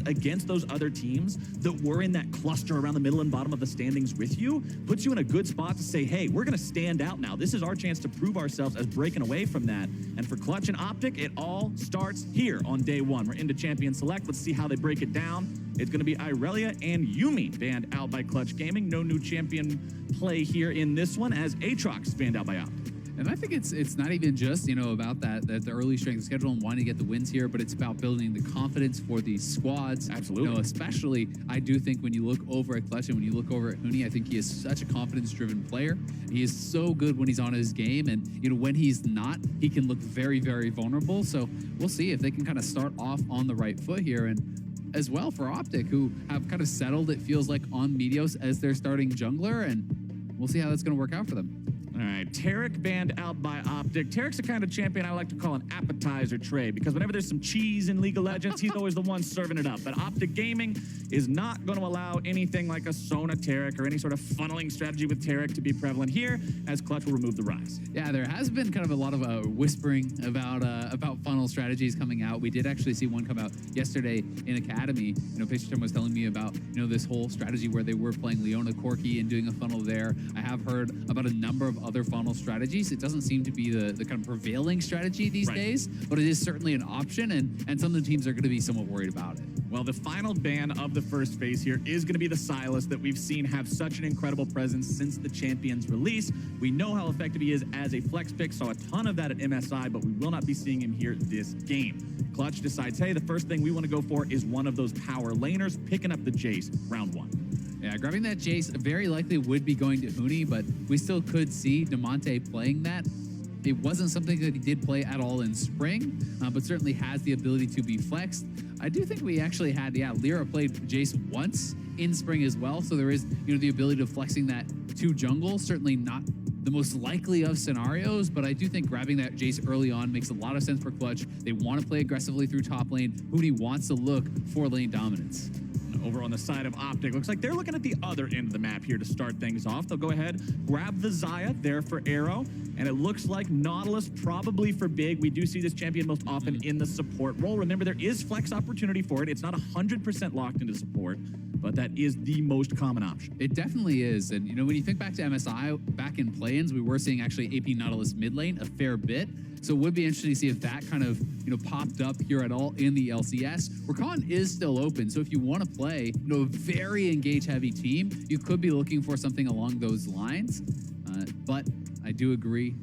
against those other teams that were in that cluster around the middle and bottom of the standings with you puts you in a good spot to say, hey, we're going to stand out now. This is our chance to prove ourselves as breaking away from that. And for Clutch and OpTic, it all starts here on day one. We're into Champion Select. Let's see how they break it down. It's going to be Irelia and Yuumi banned out by Clutch Gaming. No new champion play here in this one as Aatrox banned out by OpTic. And I think it's not even just, about that the early strength schedule and wanting to get the wins here, but it's about building the confidence for these squads. Absolutely. Especially, I do think when you look over at Clutch and when you look over at Huni, I think he is such a confidence-driven player. He is so good when he's on his game, and when he's not, he can look very, very vulnerable. So we'll see if they can kind of start off on the right foot here. And as well for OpTic, who have kind of settled, it feels like, on Meteos as their starting jungler, and we'll see how that's going to work out for them. All right, Taric banned out by OpTic. Taric's the kind of champion I like to call an appetizer tray, because whenever there's some cheese in League of Legends, he's always the one serving it up. But OpTic Gaming is not going to allow anything like a Sona Taric or any sort of funneling strategy with Taric to be prevalent here, as Clutch will remove the Rise. Yeah, there has been kind of a lot of whispering about funnel strategies coming out. We did actually see one come out yesterday in Academy. Picture was telling me about this whole strategy where they were playing Leona Corki and doing a funnel there. I have heard about a number of other funnel strategies. It doesn't seem to be the kind of prevailing strategy these days, but it is certainly an option, and some of the teams are going to be somewhat worried about it. Well, the final ban of the first phase here is going to be the Sylas that we've seen have such an incredible presence since the Champions release. We know how effective he is as a flex pick, saw a ton of that at MSI, but we will not be seeing him here this game. Clutch decides, hey, the first thing we want to go for is one of those power laners, picking up the Jace round one. Yeah, grabbing that Jace very likely would be going to Huni, but we still could see Damonte playing that. It wasn't something that he did play at all in spring, but certainly has the ability to be flexed. I do think we actually had, Lyra played Jace once in spring as well, so there is, the ability of flexing that to jungle. Certainly not the most likely of scenarios, but I do think grabbing that Jace early on makes a lot of sense for Clutch. They want to play aggressively through top lane. Huni wants to look for lane dominance. Over on the side of OpTic, looks like they're looking at the other end of the map here to start things off. They'll go ahead, grab the Xayah there for Arrow, and it looks like Nautilus probably for Big. We do see this champion most often in the support role. Remember, there is flex opportunity for it. It's not 100% locked into support, but that is the most common option. It definitely is. And, when you think back to MSI, back in play-ins, we were seeing actually AP Nautilus mid lane a fair bit. So it would be interesting to see if that kind of, popped up here at all in the LCS. Rakan is still open, so if you want to play, a very engage-heavy team, you could be looking for something along those lines. But I do agree,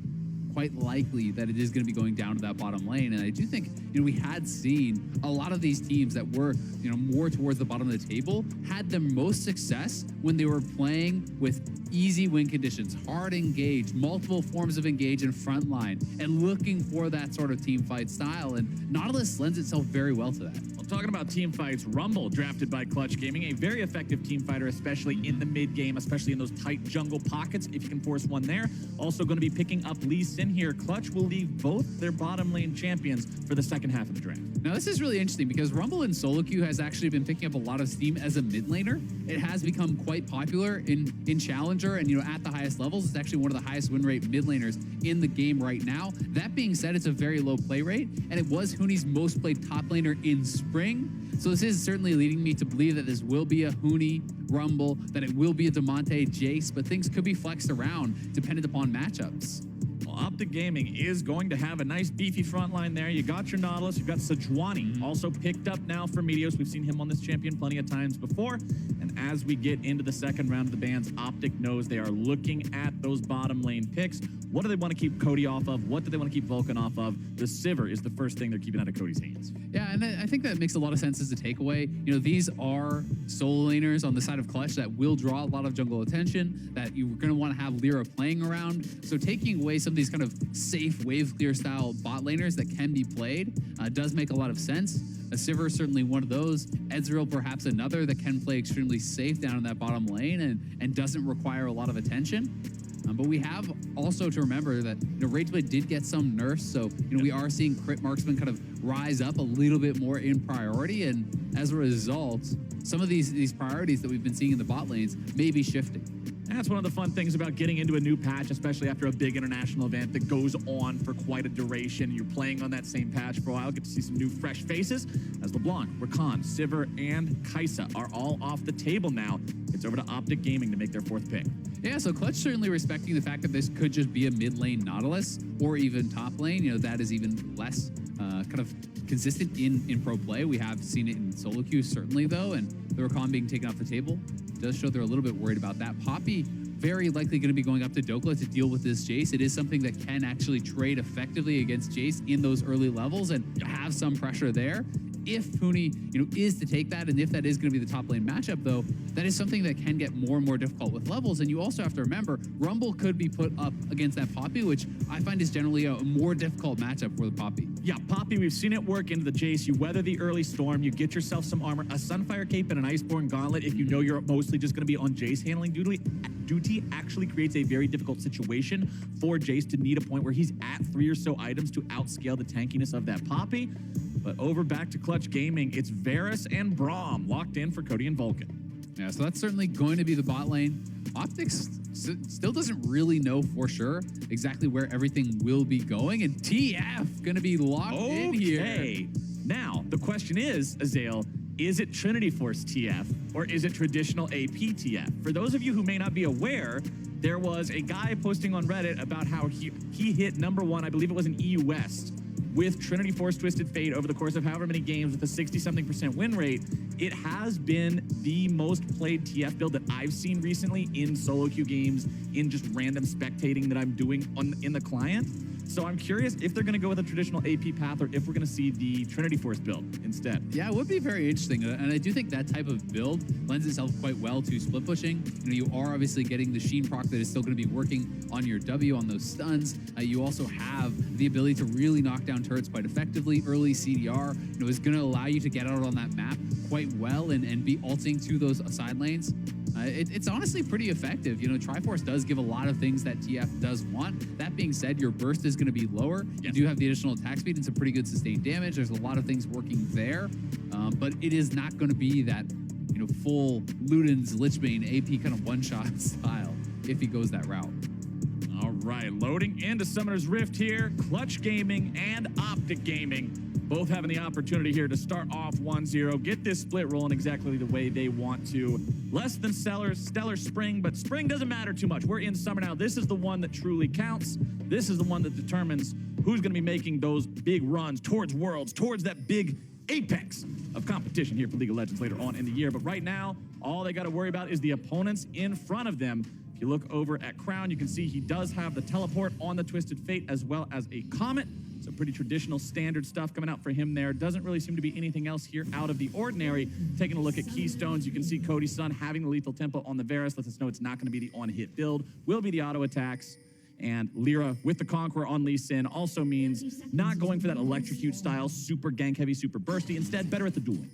quite likely that it is going to be going down to that bottom lane. And I do think, we had seen a lot of these teams that were, more towards the bottom of the table had the most success when they were playing with easy win conditions, hard engage, multiple forms of engage in front line, and looking for that sort of team fight style. And Nautilus lends itself very well to that. Well, talking about team fights, Rumble, drafted by Clutch Gaming, a very effective team fighter, especially in the mid game, especially in those tight jungle pockets, if you can force one there. Also going to be picking up Lee Sin here. Clutch will leave both their bottom lane champions for the second half of the draft. Now, this is really interesting because Rumble in solo queue has actually been picking up a lot of steam as a mid laner. It has become quite popular in Challenger and, at the highest levels. It's actually one of the highest win rate mid laners in the game right now. That being said, it's a very low play rate, and it was Huni's most played top laner in spring. So this is certainly leading me to believe that this will be a Huni Rumble, that it will be a Damonte Jace, but things could be flexed around dependent upon matchups. OpTic Gaming is going to have a nice beefy front line there. You got your Nautilus, you've got Sejuani, also picked up now for Meteos. We've seen him on this champion plenty of times before. And as we get into the second round of the bans, OpTic knows they are looking at those bottom lane picks. What do they want to keep Cody off of? What do they want to keep Vulcan off of? The Sivir is the first thing they're keeping out of Cody's hands. Yeah, and I think that makes a lot of sense as a takeaway. These are solo laners on the side of Clutch that will draw a lot of jungle attention, that you're going to want to have Lyra playing around. So taking away some of these kind of safe wave clear style bot laners that can be played does make a lot of sense. A Sivir is certainly one of those. Ezreal perhaps another that can play extremely safe down in that bottom lane and doesn't require a lot of attention. But we have also to remember that Rageblade did get some nerfs, so we are seeing crit marksman kind of rise up a little bit more in priority, and as a result, some of these priorities that we've been seeing in the bot lanes may be shifting. That's one of the fun things about getting into a new patch, especially after a big international event that goes on for quite a duration. You're playing on that same patch for a while, get to see some new fresh faces, as LeBlanc, Rakan, Sivir, and Kai'Sa are all off the table now. It's over to OpTic Gaming to make their 4th pick. Yeah, so Clutch certainly respecting the fact that this could just be a mid lane Nautilus or even top lane. You know, that is even less kind of consistent in pro play. We have seen it in solo queues certainly though, and the Rakan being taken off the table does show they're a little bit worried about that. Poppy very likely going to be going up to Dokla to deal with this Jace. It is something that can actually trade effectively against Jace in those early levels and have some pressure there. If Huni, is to take that, and if that is going to be the top lane matchup, though, that is something that can get more and more difficult with levels. And you also have to remember, Rumble could be put up against that Poppy, which I find is generally a more difficult matchup for the Poppy. Yeah, Poppy, we've seen it work into the Jace. You weather the early storm, you get yourself some armor, a Sunfire Cape and an Iceborne Gauntlet. If you know you're mostly just going to be on Jace handling duty actually creates a very difficult situation for Jace to need a point where he's at 3 or so items to outscale the tankiness of that Poppy. But over back to Clutch Gaming, it's Varus and Braum locked in for Cody and Vulcan. Yeah, so that's certainly going to be the bot lane. OpTic still doesn't really know for sure exactly where everything will be going, and TF going to be locked in here. Okay, now the question is, Azael, is it Trinity Force TF or is it traditional AP TF? For those of you who may not be aware, there was a guy posting on Reddit about how he hit #1, I believe it was in EU West, with Trinity Force Twisted Fate over the course of however many games with a 60-something% win rate. It has been the most played TF build that I've seen recently in solo queue games, in just random spectating that I'm doing in the client. So I'm curious if they're going to go with a traditional AP path or if we're going to see the Trinity Force build instead. Yeah, it would be very interesting. And I do think that type of build lends itself quite well to split pushing. You are obviously getting the Sheen proc that is still going to be working on your W on those stuns. You also have the ability to really knock down turrets quite effectively. Early CDR is going to allow you to get out on that map quite well and be ulting to those side lanes. It's honestly pretty effective. Triforce does give a lot of things that TF does want. That being said, your burst is going to be lower. Yes. You do have the additional attack speed and some pretty good sustained damage. There's a lot of things working there, but it is not going to be that full Luden's Lichbane AP kind of one-shot style if he goes that route. All right, loading into Summoner's Rift here. Clutch Gaming and OpTic Gaming both having the opportunity here to start off 1-0, get this split rolling exactly the way they want to. Less than stellar spring, but spring doesn't matter too much. We're in summer now. This is the one that truly counts. This is the one that determines who's going to be making those big runs towards Worlds, towards that big apex of competition here for League of Legends later on in the year. But right now, all they got to worry about is the opponents in front of them. If you look over at Crown, you can see he does have the teleport on the Twisted Fate as well as a Comet. So pretty traditional standard stuff coming out for him there. Doesn't really seem to be anything else here out of the ordinary. Taking a look at Keystones, you can see Cody's son having the Lethal Tempo on the Varus. Lets us know it's not going to be the on-hit build. Will be the auto attacks. And Lyra with the Conqueror on Lee Sin also means not going for that electrocute style, super gank heavy, super bursty. Instead, better at the dueling.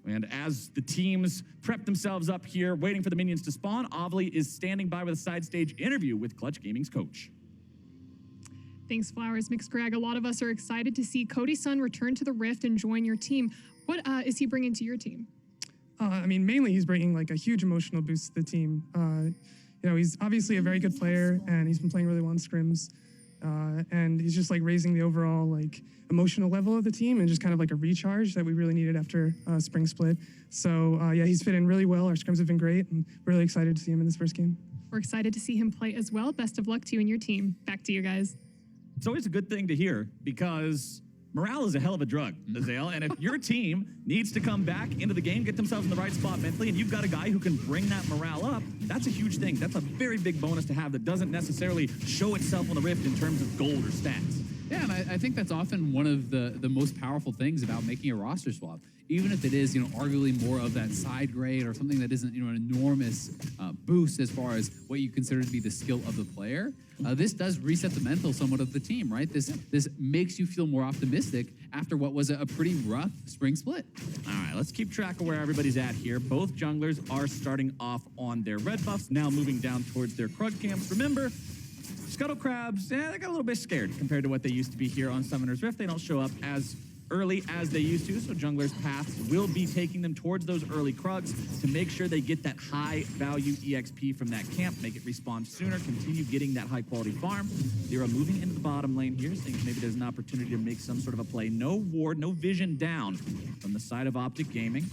And as the teams prep themselves up here, waiting for the minions to spawn, Ovly is standing by with a side stage interview with Clutch Gaming's coach. Thanks, Flowers. Mixcrag, a lot of us are excited to see Cody's son return to the Rift and join your team. What is he bringing to your team? Mainly he's bringing like a huge emotional boost to the team. He's obviously a very good player, and he's been playing really well in scrims. And he's just like raising the overall like emotional level of the team and just kind of like a recharge that we really needed after spring split. So he's fit in really well. Our scrims have been great, and we're really excited to see him in this first game. We're excited to see him play as well. Best of luck to you and your team. Back to you guys. It's always a good thing to hear because morale is a hell of a drug, Azael. And if your team needs to come back into the game, get themselves in the right spot mentally, and you've got a guy who can bring that morale up, that's a huge thing. That's a very big bonus to have that doesn't necessarily show itself on the Rift in terms of gold or stats. Yeah, and I think that's often one of the most powerful things about making a roster swap. Even if it is, arguably more of that side grade or something that isn't, an enormous boost as far as what you consider to be the skill of the player. This does reset the mental somewhat of the team, right? This makes you feel more optimistic after what was a pretty rough spring split. All right, let's keep track of where everybody's at here. Both junglers are starting off on their red buffs, now moving down towards their Krug camps. Remember, Scuttle Crabs, they got a little bit scared compared to what they used to be here on Summoner's Rift. They don't show up as early as they used to, so junglers' paths will be taking them towards those early Krugs to make sure they get that high-value EXP from that camp, make it respawn sooner, continue getting that high-quality farm. Lyra moving into the bottom lane here, thinking maybe there's an opportunity to make some sort of a play. No ward, no vision down from the side of OpTic Gaming.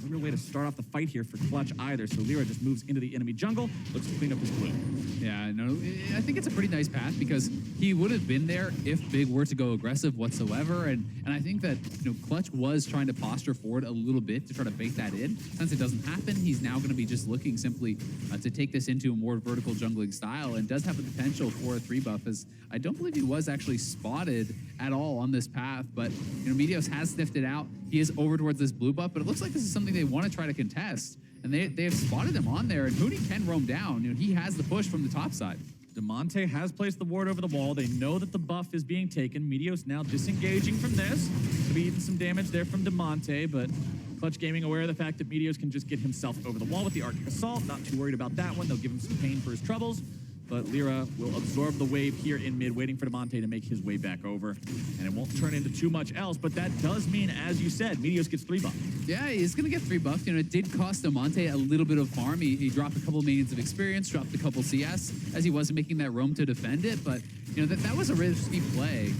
No real way to start off the fight here for Clutch either, so Lyra just moves into the enemy jungle, looks to clean up his blue. Yeah, no, I think it's a pretty nice path because he would have been there if Big were to go aggressive whatsoever, and I think that Clutch was trying to posture forward a little bit to try to bait that in. Since it doesn't happen, he's now going to be just looking simply to take this into a more vertical jungling style, and does have the potential for a 3 buff, as I don't believe he was actually spotted at all on this path, but Meteos has sniffed it out. He is over towards this blue buff, but it looks like this is something they want to try to contest. And they have spotted him on there, and Huni can roam down. He has the push from the top side. Demonte has placed the ward over the wall. They know that the buff is being taken. Meteos now disengaging from this. Could be eating some damage there from Demonte, but Clutch Gaming aware of the fact that Meteos can just get himself over the wall with the Arctic Assault. Not too worried about that one. They'll give him some pain for his troubles. But Lyra will absorb the wave here in mid, waiting for Demonte to make his way back over. And it won't turn into too much else, but that does mean, as you said, Meteos gets 3 buff. Yeah, he's going to get 3 buffed. It did cost Demonte a little bit of farm. He dropped a couple minions of experience, dropped a couple CS, as he wasn't making that roam to defend it. But, that was a risky play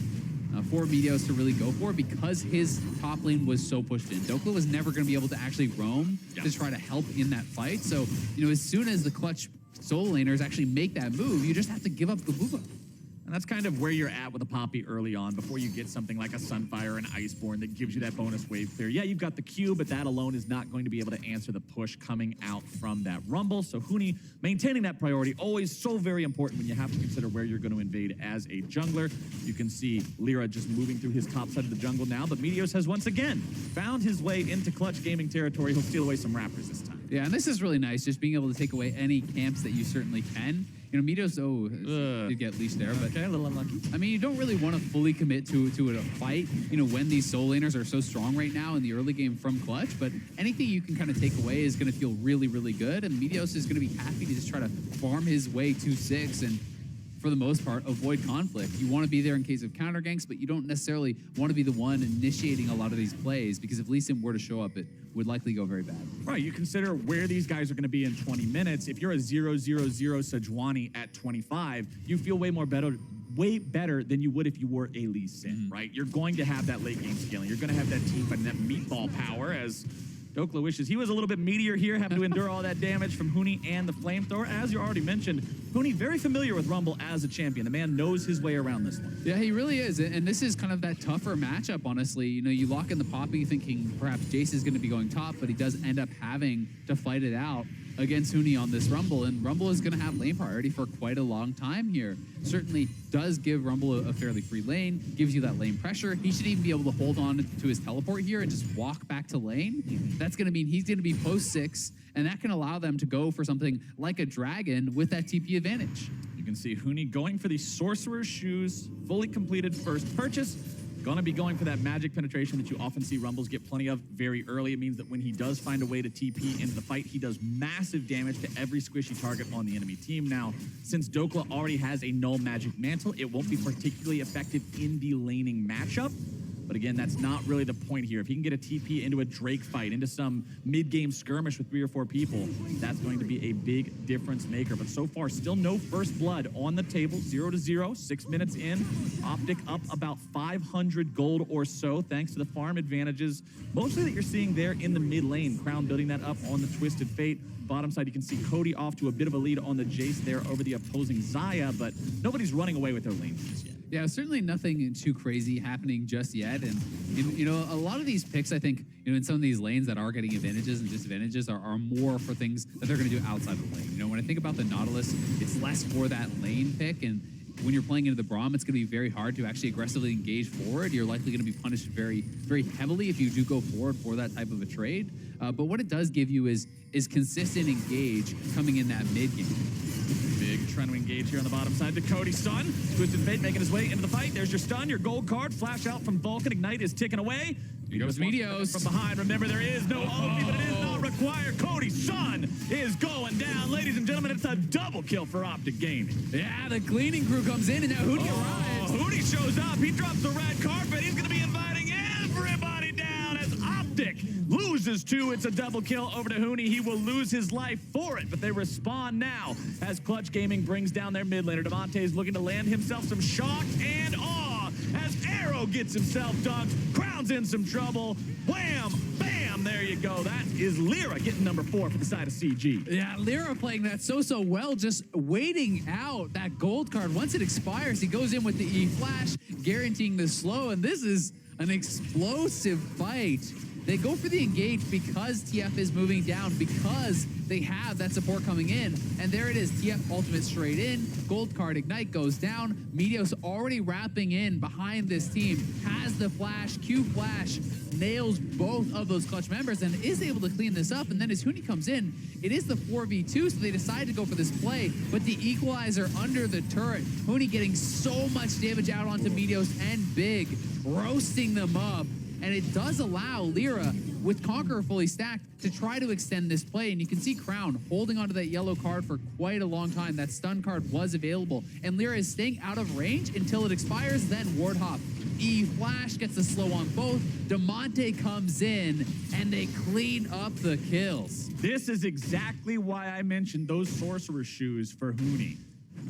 for Meteos to really go for, because his top lane was so pushed in. Dokla was never going to be able to actually roam to try to help in that fight. So, as soon as the Clutch solo laners actually make that move, you just have to give up the blue buff. And that's kind of where you're at with a Poppy early on, before you get something like a Sunfire and Iceborne that gives you that bonus wave clear. Yeah, you've got the Q, but that alone is not going to be able to answer the push coming out from that Rumble. So Huni maintaining that priority, always so very important when you have to consider where you're going to invade as a jungler. You can see Lyra just moving through his top side of the jungle now, but Meteos has once again found his way into Clutch Gaming territory. He'll steal away some Raptors this time. Yeah, and this is really nice, just being able to take away any camps that you certainly can. Meteos, did get leashed there, but okay, a little unlucky. I mean, you don't really want to fully commit to a fight, when these solo laners are so strong right now in the early game from Clutch, but anything you can kind of take away is going to feel really, really good, and Meteos is going to be happy to just try to farm his way to 6 and, for the most part, avoid conflict. You want to be there in case of counter ganks, but you don't necessarily want to be the one initiating a lot of these plays, because if Lee Sin were to show up, it would likely go very bad. Right, you consider where these guys are going to be in 20 minutes. If you're a 0-0-0 Sejuani at 25, you feel way better than you would if you were a Lee Sin, right? You're going to have that late game scaling. You're going to have that team fighting, that meatball power, as Dokla wishes he was a little bit meatier here, having to endure all that damage from Huni and the flamethrower. As you already mentioned, Huni very familiar with Rumble as a champion. The man knows his way around this one. Yeah, he really is. And this is kind of that tougher matchup, honestly. You lock in the Poppy thinking perhaps Jace is going to be going top, but he does end up having to fight it out against Huni on this Rumble, and Rumble is going to have lane priority for quite a long time here. Certainly does give Rumble a fairly free lane, gives you that lane pressure. He should even be able to hold on to his teleport here and just walk back to lane. That's going to mean he's going to be post 6, and that can allow them to go for something like a dragon with that TP advantage. You can see Huni going for the Sorcerer's Shoes, fully completed first purchase. Gonna be going for that magic penetration that you often see Rumbles get plenty of very early. It means that when he does find a way to TP into the fight, he does massive damage to every squishy target on the enemy team. Now, since Dokla already has a null magic mantle, it won't be particularly effective in the laning matchup. But again, that's not really the point here. If he can get a TP into a Drake fight, into some mid-game skirmish with 3 or 4 people, that's going to be a big difference maker. But so far, still no first blood on the table. 0-0, 6 minutes in. OpTic up about 500 gold or so, thanks to the farm advantages, mostly that you're seeing there in the mid lane. Crown building that up on the Twisted Fate. Bottom side, you can see Cody off to a bit of a lead on the Jace there over the opposing Xayah, but nobody's running away with their lane just yet. Yeah, certainly nothing too crazy happening just yet. And, a lot of these picks, I think, in some of these lanes that are getting advantages and disadvantages are more for things that they're going to do outside the lane. When I think about the Nautilus, it's less for that lane pick. And when you're playing into the Braum, it's going to be very hard to actually aggressively engage forward. You're likely going to be punished very, very heavily if you do go forward for that type of a trade. But what it does give you is consistent engage coming in that mid game. Big trying to engage here on the bottom side to Cody's stun. Twisted Fate making his way into the fight. There's your stun, your gold card. Flash out from Vulcan. Ignite is ticking away. Here goes Meteos. From behind. Remember, there is no ulti, but it is not required. Cody's son is going down. Ladies and gentlemen, it's a double kill for OpTic Gaming. Yeah, the cleaning crew comes in, and now Huni arrives. Huni shows up. He drops the red carpet. He's going to be inviting in OpTic loses 2. It's a double kill over to Hooney. He will lose his life for it, but they respond now as Clutch Gaming brings down their mid laner. Devontae is looking to land himself some shock and awe as Arrow gets himself dunked. Crown's in some trouble. Wham! Bam! There you go. That is Lyra getting number 4 for the side of CG. Yeah, Lyra playing that so well, just waiting out that gold card. Once it expires, he goes in with the E-Flash, guaranteeing the slow, and this is an explosive fight. They go for the engage because TF is moving down, because they have that support coming in. And there it is, TF ultimate straight in, gold card ignite goes down. Meteos already wrapping in behind this team, has the flash, Q flash, nails both of those Clutch members and is able to clean this up. And then as Hooney comes in, it is the 4v2, so they decide to go for this play, but the equalizer under the turret. Hooney getting so much damage out onto Meteos and Big, roasting them up. And it does allow Lyra, with Conqueror fully stacked, to try to extend this play. And you can see Crown holding onto that yellow card for quite a long time. That stun card was available. And Lyra is staying out of range until it expires, then Ward Hop. E-Flash gets the slow on both. Demonte comes in, and they clean up the kills. This is exactly why I mentioned those Sorcerer shoes for Hooney.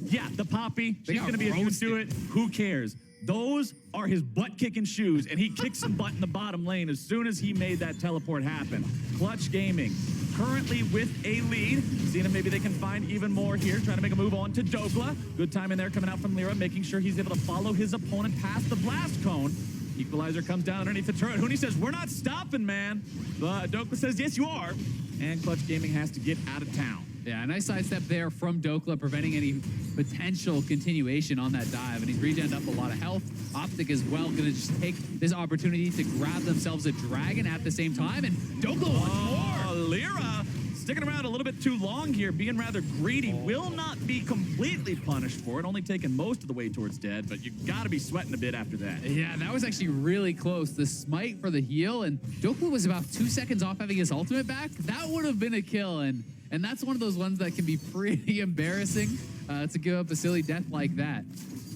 Yeah, the Poppy, she's going to be immune to it. Who cares? Those are his butt-kicking shoes, and he kicked some butt in the bottom lane as soon as he made that teleport happen. Clutch Gaming currently with a lead. Seeing if maybe they can find even more here, trying to make a move on to Dokla. Good time in there coming out from Lyra, making sure he's able to follow his opponent past the blast cone. Equalizer comes down underneath the turret. Hooney says, we're not stopping, man. But Dokla says, yes, you are. And Clutch Gaming has to get out of town. Yeah, nice sidestep there from Dokla, preventing any potential continuation on that dive. And he's regened up a lot of health. OpTic as well, going to just take this opportunity to grab themselves a dragon at the same time. And Dokla wants more. Lyra sticking around a little bit too long here, being rather greedy. Will not be completely punished for it, only taking most of the way towards dead, but you got to be sweating a bit after that. Yeah, that was actually really close. The smite for the heal, and Dokla was about 2 seconds off having his ultimate back. That would have been a kill, and that's one of those ones that can be pretty embarrassing to give up a silly death like that.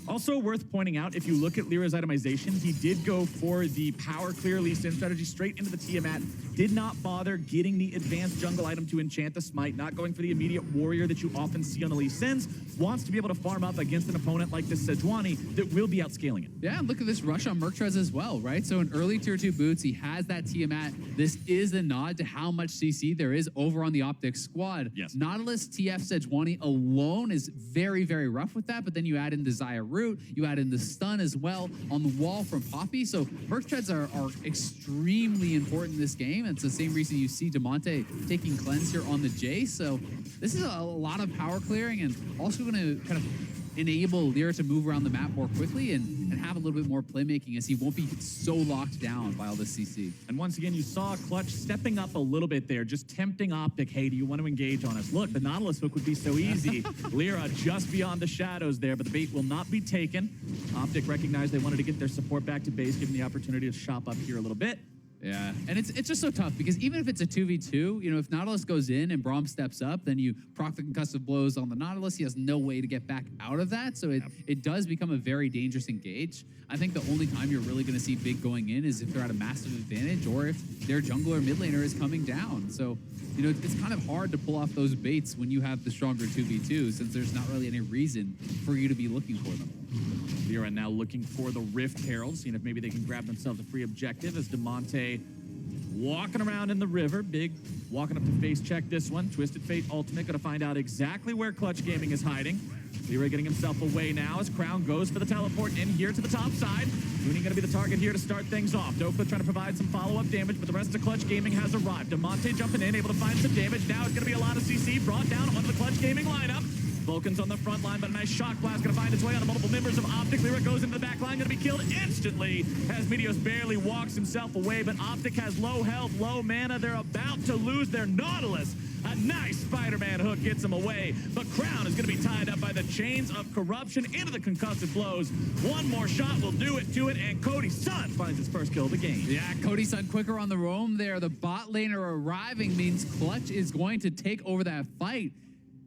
Also worth pointing out, if you look at Lyra's itemization, he did go for the power clear Lee Sin strategy straight into the Tiamat. Did not bother getting the advanced jungle item to enchant the smite, not going for the immediate warrior that you often see on the Lee Sins. Wants to be able to farm up against an opponent like this Sejuani that will be outscaling it. Yeah, and look at this rush on Merktrez as well, right? So in early tier 2 boots, he has that Tiamat. This is a nod to how much CC there is over on the OpTic squad. Yes. Nautilus, TF, Sejuani alone is very, very rough with that, but then you add in Desire Root, you add in the stun as well on the wall from Poppy. So Merktrez are extremely important in this game. And it's the same reason you see Demonte taking cleanse here on the J. So this is a lot of power clearing and also going to kind of enable Lyra to move around the map more quickly and have a little bit more playmaking, as he won't be so locked down by all this CC. And once again, you saw Clutch stepping up a little bit there, just tempting OpTic. Hey, do you want to engage on us? Look, the Nautilus hook would be so easy. Lyra just beyond the shadows there, but the bait will not be taken. OpTic recognized they wanted to get their support back to base, given the opportunity to shop up here a little bit. Yeah, and it's just so tough because even if it's a 2v2, you know, if Nautilus goes in and Braum steps up, then you proc the concussive blows on the Nautilus. He has no way to get back out of that, so it does become a very dangerous engage. I think the only time you're really going to see Big going in is if they're at a massive advantage or if their jungler mid laner is coming down. So, you know, it's kind of hard to pull off those baits when you have the stronger 2v2, since there's not really any reason for you to be looking for them. Lyra now looking for the Rift Herald, seeing if maybe they can grab themselves a free objective as Demonte walking around in the river. Big walking up to face check this one. Twisted Fate ultimate, gonna find out exactly where Clutch Gaming is hiding. Lyra getting himself away now as Crown goes for the teleport in here to the top side. Mooney gonna be the target here to start things off. Dokla trying to provide some follow-up damage, but the rest of Clutch Gaming has arrived. Demonte jumping in, able to find some damage. Now it's gonna be a lot of CC brought down onto the Clutch Gaming lineup. Vulcan's on the front line, but a nice shock blast gonna find its way on the multiple members of OpTic. Lyra goes into the back line, gonna be killed instantly as Meteos barely walks himself away, but OpTic has low health, low mana. They're about to lose their Nautilus. A nice Spider-Man hook gets him away, but Crown is gonna be tied up by the chains of corruption into the concussive blows. One more shot will do it to it, and Cody Sun finds his first kill of the game. Yeah, Cody Sun quicker on the roam there. The bot laner arriving means Clutch is going to take over that fight.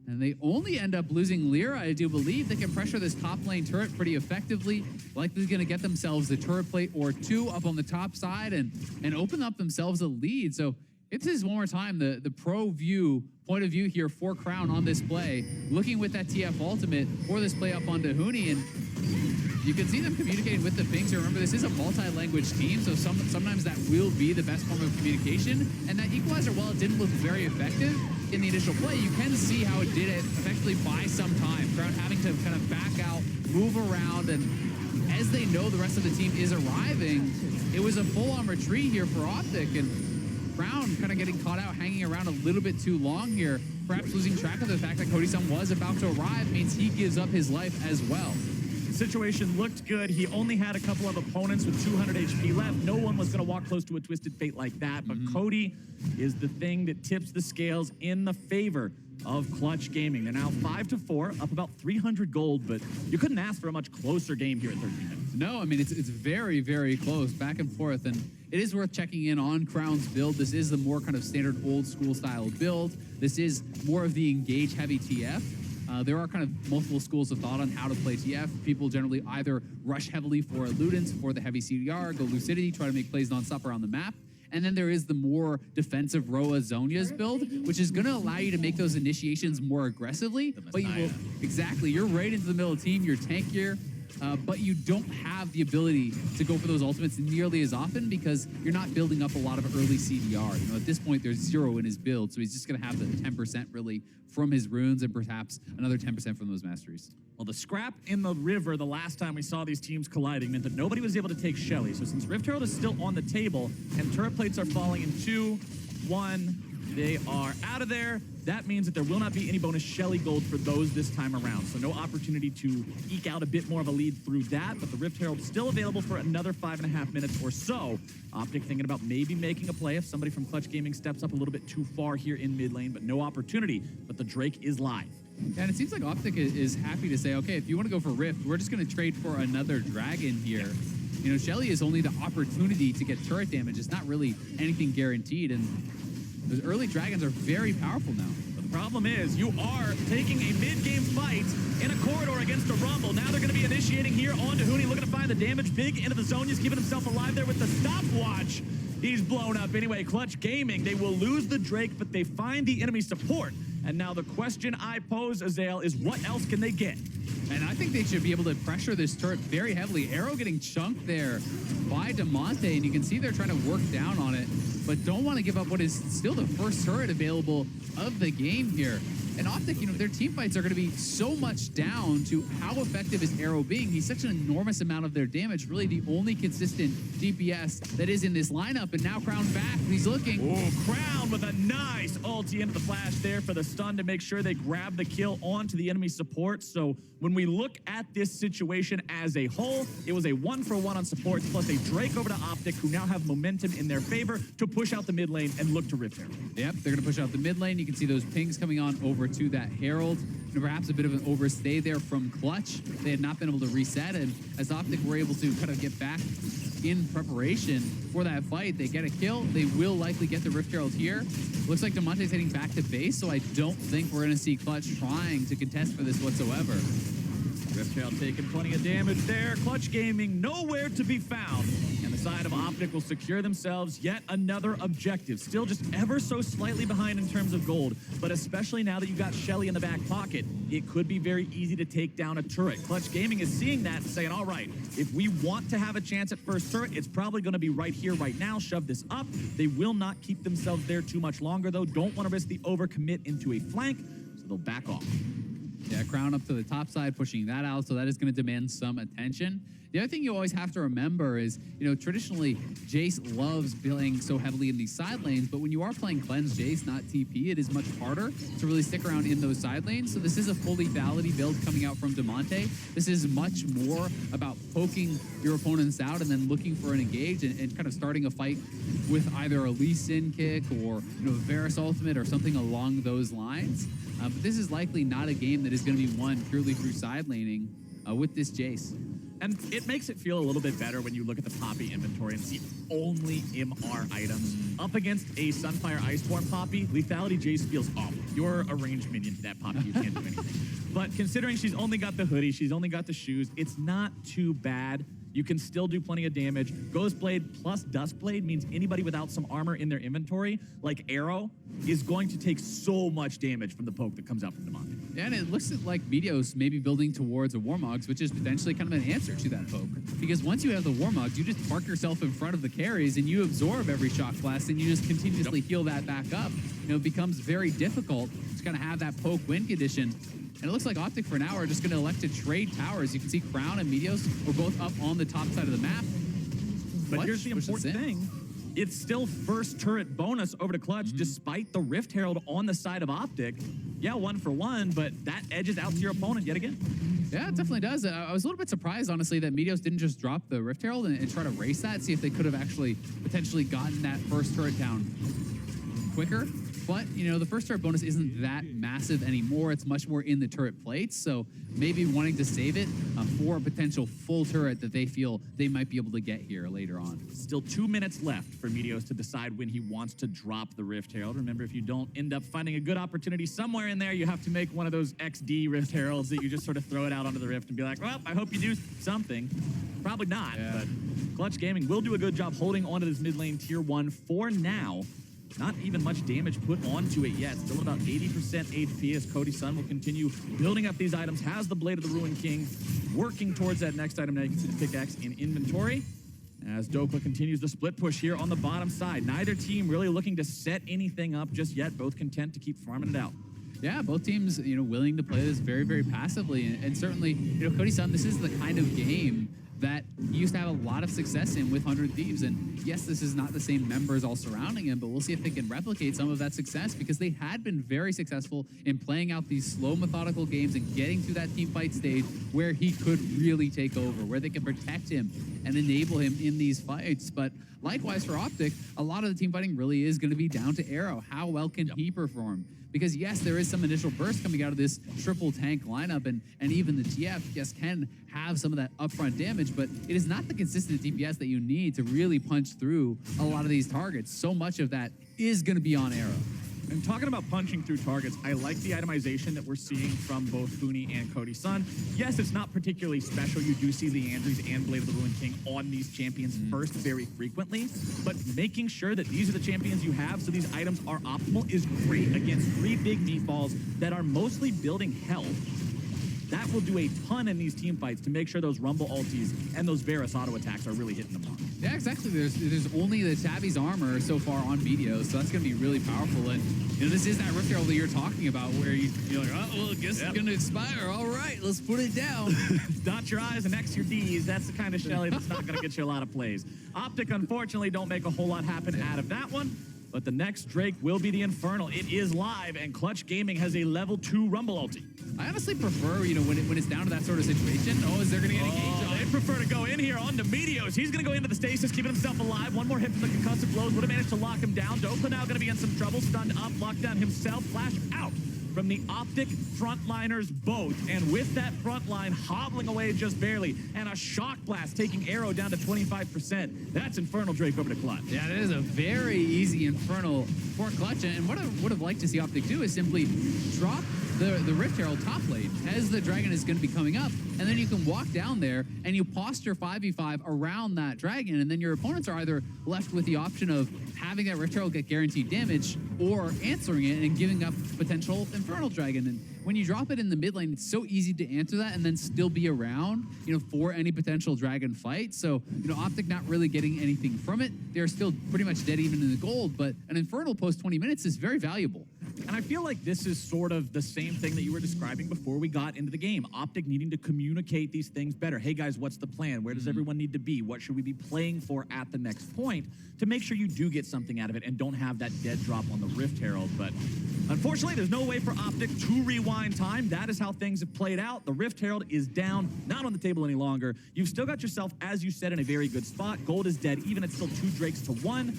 And they only end up losing Lyra, I do believe. They can pressure this top lane turret pretty effectively. Likely going to get themselves a turret plate or two up on the top side and open up themselves a lead. So if this is one more time, the pro view, point of view here for Crown on this play, looking with that TF ultimate for this play up onto Huni, and you can see them communicating with the pings. Remember, this is a multi-language team, so sometimes that will be the best form of communication. And that equalizer, while it didn't look very effective in the initial play, you can see how it did it effectively buy some time. Crown having to kind of back out, move around, and as they know the rest of the team is arriving, it was a full-on retreat here for OpTic, and Crown kind of getting caught out, hanging around a little bit too long here, perhaps losing track of the fact that Cody Sun was about to arrive means he gives up his life as well. Situation looked good. He only had a couple of opponents with 200 HP left. No one was going to walk close to a Twisted Fate like that, but Cody is the thing that tips the scales in the favor of Clutch Gaming. They're now 5-4, up about 300 gold, but you couldn't ask for a much closer game here at 13 minutes. No, I mean, it's very, very close, back and forth, and it is worth checking in on Crown's build. This is the more kind of standard old school style build. This is more of the engage heavy TF. There are kind of multiple schools of thought on how to play TF. People generally either rush heavily for Ludens, for the heavy CDR, go Lucidity, try to make plays nonstop around the map. And then there is the more defensive Roa Zonia's build, which is going to allow you to make those initiations more aggressively. But you will, exactly, you're right into the middle of the team, you're tankier, but you don't have the ability to go for those ultimates nearly as often because you're not building up a lot of early CDR. You know, at this point, there's 0 in his build, so he's just going to have the 10% really from his runes and perhaps another 10% from those masteries. Well, the scrap in the river the last time we saw these teams colliding meant that nobody was able to take Shelly. So since Rift Herald is still on the table and turret plates are falling in 2, 1, they are out of there. That means that there will not be any bonus Shelly gold for those this time around. So no opportunity to eke out a bit more of a lead through that, but the Rift Herald still available for another 5.5 minutes or so. OpTic thinking about maybe making a play if somebody from Clutch Gaming steps up a little bit too far here in mid lane, but no opportunity. But the Drake is live. Yeah, and it seems like OpTic is happy to say, okay, if you want to go for Rift, we're just going to trade for another Dragon here. You know, Shelly is only the opportunity to get turret damage. It's not really anything guaranteed, and those early Dragons are very powerful now. But the problem is you are taking a mid-game fight in a corridor against a Rumble. Now they're going to be initiating here onto Huni, looking to find the damage. Big into the zone. He's keeping himself alive there with the stopwatch. He's blown up anyway. Clutch Gaming, they will lose the Drake, but they find the enemy support. And now the question I pose, Azael, is what else can they get? And I think they should be able to pressure this turret very heavily. Arrow getting chunked there by Demonte, and you can see they're trying to work down on it, but don't want to give up what is still the first turret available of the game here. And OpTic, you know, their team fights are going to be so much down to how effective is Arrow being. He's such an enormous amount of their damage, really the only consistent DPS that is in this lineup. And now Crown back, he's looking. Oh, Crown with a nice ulti into the flash there for the stun to make sure they grab the kill onto the enemy support. So when we look at this situation as a whole, it was a 1-for-1 on supports plus a Drake over to OpTic, who now have momentum in their favor to push out the mid lane and look to Rift Herald. Yep, they're going to push out the mid lane. You can see those pings coming on over to that Herald. And perhaps a bit of an overstay there from Clutch. They had not been able to reset, and as OpTic were able to kind of get back in preparation for that fight, they get a kill. They will likely get the Rift Herald here. Looks like Demonte's heading back to base, so I don't think we're going to see Clutch trying to contest for this whatsoever. Rift Herald taking plenty of damage there. Clutch Gaming nowhere to be found. And the side of OpTic will secure themselves yet another objective. Still just ever so slightly behind in terms of gold, but especially now that you've got Shelly in the back pocket, it could be very easy to take down a turret. Clutch Gaming is seeing that and saying, all right, if we want to have a chance at first turret, it's probably going to be right here, right now. Shove this up. They will not keep themselves there too much longer, though. Don't want to risk the overcommit into a flank, so they'll back off. Yeah, Crown up to the top side, pushing that out, so that is going to demand some attention. The other thing you always have to remember is, you know, traditionally, Jace loves playing so heavily in these side lanes, but when you are playing Cleanse Jace, not TP, it is much harder to really stick around in those side lanes. So this is a full lethality build coming out from Demonte. This is much more about poking your opponents out and then looking for an engage and kind of starting a fight with either a Lee Sin kick or, you know, a Varus ultimate or something along those lines. But this is likely not a game that is going to be won purely through side laning with this Jace. And it makes it feel a little bit better when you look at the Poppy inventory and see only MR items. Up against a Sunfire Iceborne Poppy, Lethality Jace feels awful. You're a ranged minion to that Poppy, you can't do anything. But considering she's only got the hoodie, she's only got the shoes, it's not too bad. You can still do plenty of damage. Ghostblade plus Duskblade means anybody without some armor in their inventory, like Arrow, is going to take so much damage from the poke that comes out from Demonic. Yeah, and it looks like Meteos may be building towards a Warmogs, which is potentially kind of an answer to that poke. Because once you have the Warmogs, you just park yourself in front of the carries and you absorb every shock blast and you just continuously heal that back up. You know, it becomes very difficult to kind of have that poke win condition. And it looks like OpTic for now are just going to elect to trade towers. You can see Crown and Meteos were both up on the top side of the map. But here's the important thing. It's still first turret bonus over to Clutch, despite the Rift Herald on the side of OpTic. Yeah, 1 for 1, but that edges out to your opponent yet again. Yeah, it definitely does. I was a little bit surprised, honestly, that Meteos didn't just drop the Rift Herald and try to race that, see if they could have actually potentially gotten that first turret down quicker. But, you know, the first turret bonus isn't that massive anymore. It's much more in the turret plates. So maybe wanting to save it for a potential full turret that they feel they might be able to get here later on. Still 2 minutes left for Meteos to decide when he wants to drop the Rift Herald. Remember, if you don't end up finding a good opportunity somewhere in there, you have to make one of those XD Rift Heralds that you just sort of throw it out onto the Rift and be like, well, I hope you do something. Probably not, but Clutch Gaming will do a good job holding onto this mid lane tier 1 for now. Not even much damage put onto it yet. Still about 80% HP as Cody Sun will continue building up these items. Has the Blade of the Ruined King, working towards that next item. Now you can see the pickaxe in inventory. As Dopa continues the split push here on the bottom side. Neither team really looking to set anything up just yet. Both content to keep farming it out. Yeah, both teams, you know, willing to play this very, very passively. And certainly, you know, Cody Sun, this is the kind of game that he used to have a lot of success in with 100 Thieves. And yes, this is not the same members all surrounding him, but we'll see if they can replicate some of that success because they had been very successful in playing out these slow, methodical games and getting to that team fight stage where he could really take over, where they could protect him and enable him in these fights. But likewise for OpTic, a lot of the team fighting really is going to be down to Arrow. How well can he perform? Because yes, there is some initial burst coming out of this triple tank lineup, and even the TF, yes, can have some of that upfront damage, but it is not the consistent DPS that you need to really punch through a lot of these targets. So much of that is going to be on Arrow. And talking about punching through targets, I like the itemization that we're seeing from both Fooni and Cody Sun. Yes, it's not particularly special. You do see the Andrews and Blade of the Ruined King on these champions first very frequently, but making sure that these are the champions you have so these items are optimal is great against 3 big meatballs that are mostly building health. That will do a ton in these team fights to make sure those Rumble ultis and those Varus auto attacks are really hitting the mark. Yeah, exactly. There's only the Tabby's armor so far on Meteos, so that's going to be really powerful. And you know, this is that Rift Herald that you're talking about, where you're like, oh, well, I guess it's going to expire. All right, let's put it down. Dot your I's and X your D's. That's the kind of Shelly that's not going to get you a lot of plays. OpTic, unfortunately, don't make a whole lot happen out of that one. But the next Drake will be the Infernal. It is live, and Clutch Gaming has a level 2 Rumble ulti. I honestly prefer, you know, when it's down to that sort of situation. Oh, is there going to get engaged on? They prefer to go in here on the Meteos. He's going to go into the stasis, keeping himself alive. One more hit from the concussive blows would have managed to lock him down. Dopa now going to be in some trouble. Stunned up, lockdown himself. Flash out from the OpTic frontliners both. And with that front line hobbling away just barely, and a shock blast taking Arrow down to 25%. That's Infernal Drake over to Clutch. Yeah, that is a very easy Infernal for Clutch. And what I would have liked to see OpTic do is simply drop the Rift Herald top lane as the dragon is going to be coming up, and then you can walk down there and you posture 5v5 around that dragon, and then your opponents are either left with the option of having that Rift Herald get guaranteed damage or answering it and giving up potential Infernal Dragon. And when you drop it in the mid lane, it's so easy to answer that and then still be around, you know, for any potential dragon fight. So, you know, OpTic not really getting anything from it. They're still pretty much dead even in the gold, but an Infernal post 20 minutes is very valuable. And I feel like this is sort of the same thing that you were describing before we got into the game. OpTic needing to communicate these things better. Hey guys, what's the plan? Where does everyone need to be? What should we be playing for at the next point to make sure you do get something out of it and don't have that dead drop on the Rift Herald? But unfortunately, there's no way for OpTic to rewind time. That is how things have played out. The Rift Herald is down, not on the table any longer. You've still got yourself, as you said, in a very good spot. Gold is dead, even it's still 2 Drakes to 1.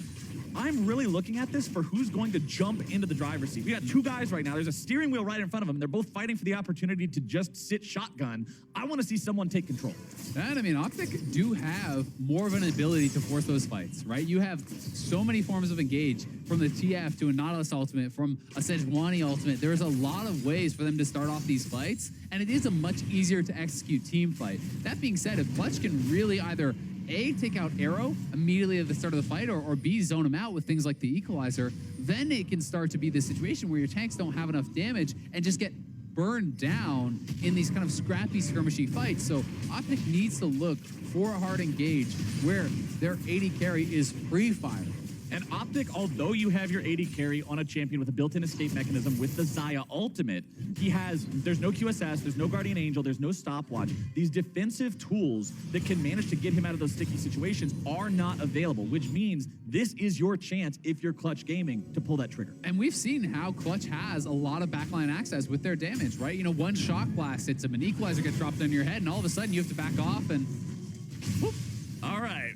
I'm really looking at this for who's going to jump into the driver's seat. You got two guys right now. There's a steering wheel right in front of them. They're both fighting for the opportunity to just sit shotgun. I want to see someone take control. And I mean, OpTic do have more of an ability to force those fights, right? You have so many forms of engage, from the TF to a Nautilus ultimate, from a Sejuani ultimate. There's a lot of ways for them to start off these fights, and it is a much easier to execute team fight. That being said, if Clutch can really either A, take out Arrow immediately at the start of the fight, or B, zone him out with things like the Equalizer, then it can start to be the situation where your tanks don't have enough damage and just get burned down in these kind of scrappy skirmishy fights. So OpTic needs to look for a hard engage where their AD carry is free fire. And OpTic, although you have your AD carry on a champion with a built-in escape mechanism with the Xayah ultimate, there's no QSS, there's no Guardian Angel, there's no stopwatch. These defensive tools that can manage to get him out of those sticky situations are not available, which means this is your chance, if you're Clutch Gaming, to pull that trigger. And we've seen how Clutch has a lot of backline access with their damage, right? You know, one shock blast hits him, an Equalizer gets dropped on your head, and all of a sudden you have to back off and whoop. All right,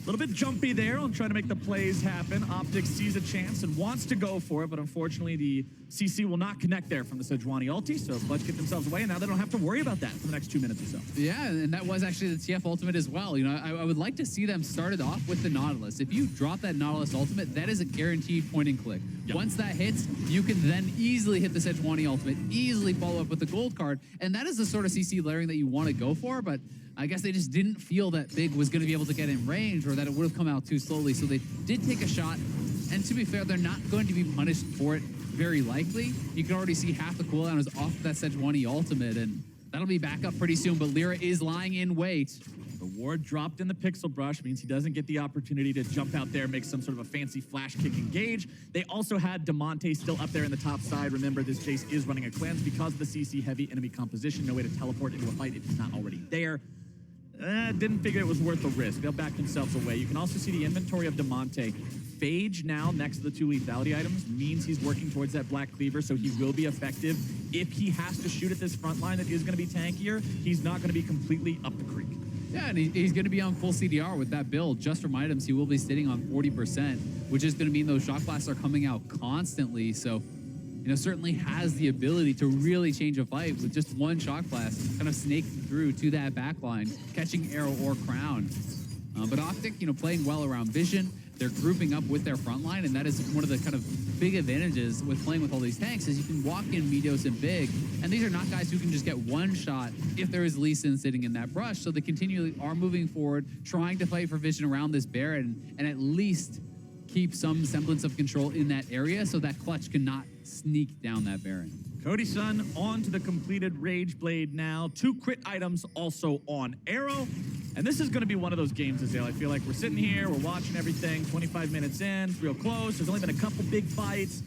little bit jumpy there on trying to make the plays happen. OpTic sees a chance and wants to go for it, but unfortunately the CC will not connect there from the Sejuani ulti, so Clutch get themselves away, and now they don't have to worry about that for the next 2 minutes or so. Yeah, and that was actually the TF ultimate as well. You know, I would like to see them started off with the Nautilus. If you drop that Nautilus ultimate, that is a guaranteed point and click. Yep. Once that hits, you can then easily hit the Sejuani ultimate, easily follow up with the gold card, and that is the sort of CC layering that you want to go for, but I guess they just didn't feel that Big was going to be able to get in range, or that it would have come out too slowly, so they did take a shot. And to be fair, they're not going to be punished for it, very likely. You can already see half the cooldown is off that Sejuani ultimate, and that'll be back up pretty soon, but Lyra is lying in wait. The ward dropped in the pixel brush, means he doesn't get the opportunity to jump out there, make some sort of a fancy flash kick engage. They also had Demonte still up there in the top side. Remember, this Jace is running a cleanse because of the CC heavy enemy composition. No way to teleport into a fight if he's not already there. Didn't figure it was worth the risk. They'll back themselves away. You can also see the inventory of Demonte. Phage now next to the 2 lethality items means he's working towards that Black Cleaver, so he will be effective. If he has to shoot at this front line that is going to be tankier, he's not going to be completely up the creek. Yeah, and he's going to be on full CDR with that build. Just from items, he will be sitting on 40%, which is going to mean those shock blasts are coming out constantly. So, you know, certainly has the ability to really change a fight with just one shock blast, kind of snaking through to that backline, catching Arrow or Crown. But OpTic, you know, playing well around Vision. They're grouping up with their front line, and that is one of the kind of big advantages with playing with all these tanks, is you can walk in Meteos and Big, and these are not guys who can just get one shot if there is Lee Sin sitting in that brush, so they continually are moving forward, trying to fight for Vision around this Baron, and at least keep some semblance of control in that area so that Clutch cannot sneak down that Baron. Cody Sun on to the completed Rage Blade now. 2 crit items also on Arrow. And this is going to be one of those games, Azale. I feel like we're sitting here, we're watching everything, 25 minutes in, it's real close. There's only been a couple big fights.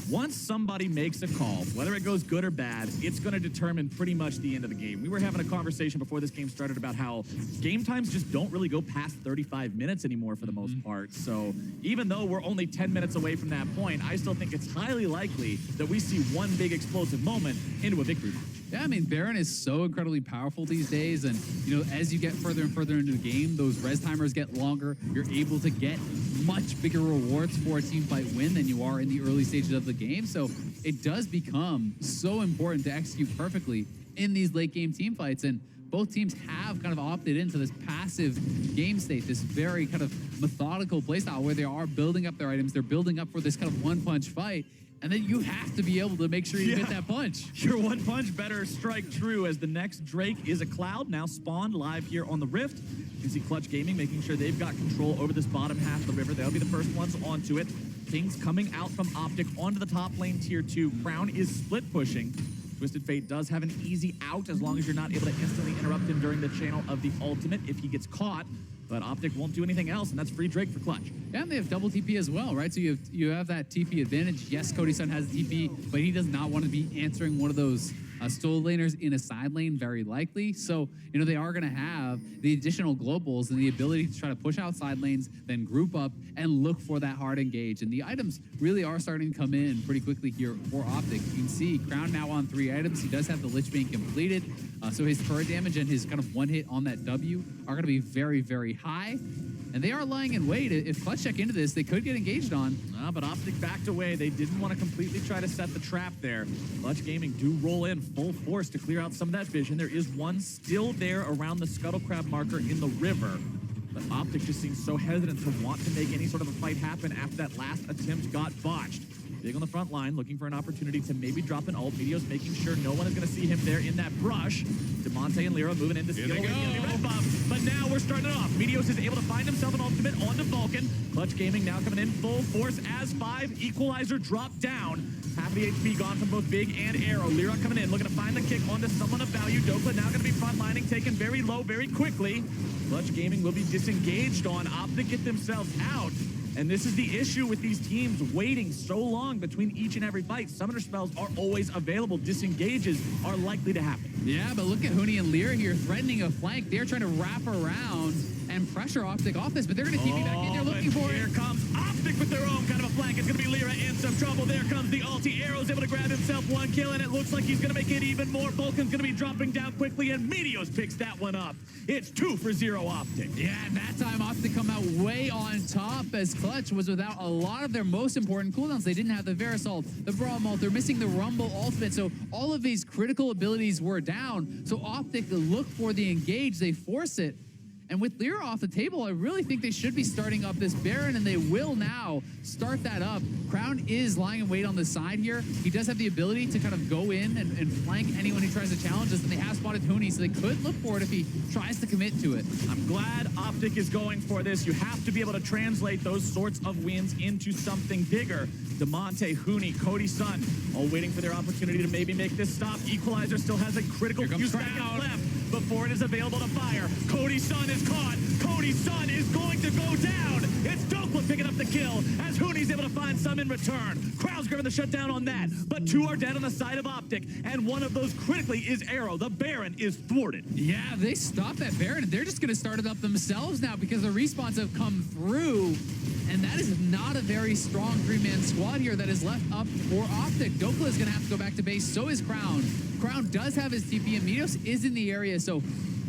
Once somebody makes a call, whether it goes good or bad, it's going to determine pretty much the end of the game. We were having a conversation before this game started about how game times just don't really go past 35 minutes anymore for the most part. So even though we're only 10 minutes away from that point, I still think it's highly likely that we see one big explosive moment into a victory match. Yeah, I mean, Baron is so incredibly powerful these days, and, you know, as you get further and further into the game, those res timers get longer. You're able to get much bigger rewards for a team fight win than you are in the early stages of the game, so it does become so important to execute perfectly in these late game team fights, and both teams have kind of opted into this passive game state, this very kind of methodical playstyle where they are building up their items, they're building up for this kind of one-punch fight, and then you have to be able to make sure you hit that punch. Your one punch better strike true, as the next Drake is a Cloud, now spawned live here on the Rift. You can see Clutch Gaming making sure they've got control over this bottom half of the river. They'll be the first ones onto it. Kings coming out from OpTic onto the top lane tier 2. Crown is split pushing. Twisted Fate does have an easy out as long as you're not able to instantly interrupt him during the channel of the ultimate if he gets caught. But OpTic won't do anything else, and that's free Drake for Clutch. Yeah, and they have double TP as well, right? So you have that TP advantage. Yes, Cody Sun has TP, but he does not want to be answering one of those solo laners in a side lane, very likely. So, you know, they are going to have the additional globals and the ability to try to push out side lanes, then group up and look for that hard engage. And the items really are starting to come in pretty quickly here for OpTic. You can see Crown now on 3 items. He does have the Lich Bane completed. So his turret damage and his kind of one hit on that W are going to be very, very high. And they are lying in wait. If Clutch check into this, they could get engaged on. But OpTic backed away. They didn't want to completely try to set the trap there. Clutch Gaming do roll in full force to clear out some of that vision. There is one still there around the Scuttle Crab marker in the river. But OpTic just seems so hesitant to want to make any sort of a fight happen after that last attempt got botched. Big on the front line, looking for an opportunity to maybe drop an ult. Meteos making sure no one is going to see him there in that brush. DeMonte and Lyra moving into steal away the enemy red buff. But now we're starting it off. Meteos is able to find himself an ultimate onto Vulcan. Clutch Gaming now coming in full force as 5. Equalizer dropped down. Half of the HP gone from both Big and Arrow. Lyra coming in, looking to find the kick onto someone of value. Dokla now going to be frontlining, taken very low very quickly. Clutch Gaming will be disengaged on. OpTic get themselves out. And this is the issue with these teams waiting so long between each and every fight. Summoner spells are always available. Disengages are likely to happen. Yeah, but look at Huni and Lyra here threatening a flank. They're trying to wrap around and pressure OpTic off this, but they're going to TP back in. They're looking for it. Here comes OpTic with their own kind of a flank. It's going to be Lyra in some trouble. There comes the ulti. Arrow's able to grab himself one kill, and it looks like he's going to make it even more. Vulcan's going to be dropping down quickly, and Meteos picks that one up. It's 2-0 OpTic. Yeah, and that time OpTic come out way on top as Clutch was without a lot of their most important cooldowns. They didn't have the Verisalt, the Brawl Mult, they're missing the Rumble ultimate, so all of these critical abilities were down. So OpTic look for the engage, they force it. And with Lyra off the table, I really think they should be starting up this Baron, and they will now start that up. Crown is lying in wait on the side here. He does have the ability to kind of go in and flank anyone who tries to challenge us, and they have spotted Huni, so they could look for it if he tries to commit to it. I'm glad OpTic is going for this. You have to be able to translate those sorts of wins into something bigger. DeMonte, Huni, Cody Sun, all waiting for their opportunity to maybe make this stop. Equalizer still has a critical few seconds left before it is available to fire. Cody Sun is caught. Cody Sun is going to go down. It's Dokla picking up the kill as Huni's able to find some in return. Crowd's grabbing the shutdown on that, but 2 are dead on the side of OpTic, and one of those critically is Arrow. The Baron is thwarted. Yeah, they stopped that Baron, and they're just going to start it up themselves now because the respawns have come through. And that is not a very strong 3-man squad here that is left up for OpTic. Dokla is going to have to go back to base. So is Crown. Crown does have his TP, and Meteos is in the area, so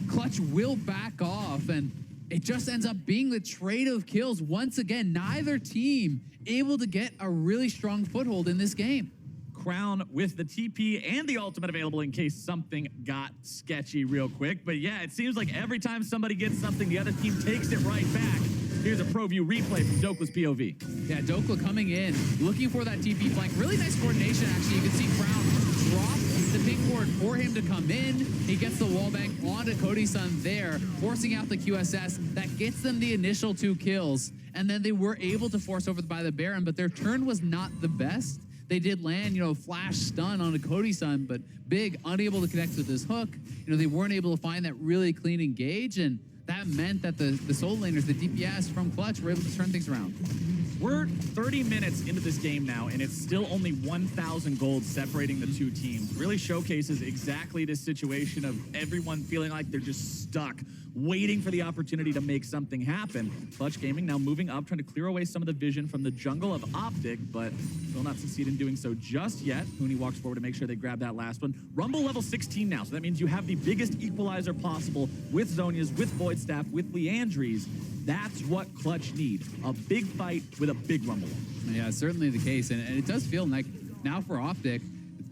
Clutch will back off, and it just ends up being the trade of kills. Once again, neither team able to get a really strong foothold in this game. Crown with the TP and the ultimate available in case something got sketchy real quick. But yeah, it seems like every time somebody gets something, the other team takes it right back. Here's a ProView replay from Dokla's POV. Yeah, Dokla coming in, looking for that TP flank. Really nice coordination, actually. You can see Crown drop the pink board for him to come in. He gets the wallbang onto Cody Sun there, forcing out the QSS. That gets them the initial 2 kills. And then they were able to force over by the Baron, but their turn was not the best. They did land, flash stun on a Cody Sun, but Big unable to connect with his hook. They weren't able to find that really clean engage, and that meant that the solo laners, the DPS from Clutch, were able to turn things around. We're 30 minutes into this game now, and it's still only 1,000 gold separating the 2 teams. Really showcases exactly this situation of everyone feeling like they're just stuck, waiting for the opportunity to make something happen. Clutch Gaming now moving up, trying to clear away some of the vision from the jungle of OpTic, but will not succeed in doing so just yet. Huni walks forward to make sure they grab that last one. Rumble level 16 now, so that means you have the biggest equalizer possible with Zhonya's, with Void Staff, with Leandry's. That's what Clutch need. A big fight with a big Rumble. Yeah, certainly the case. And it does feel like now for OpTic,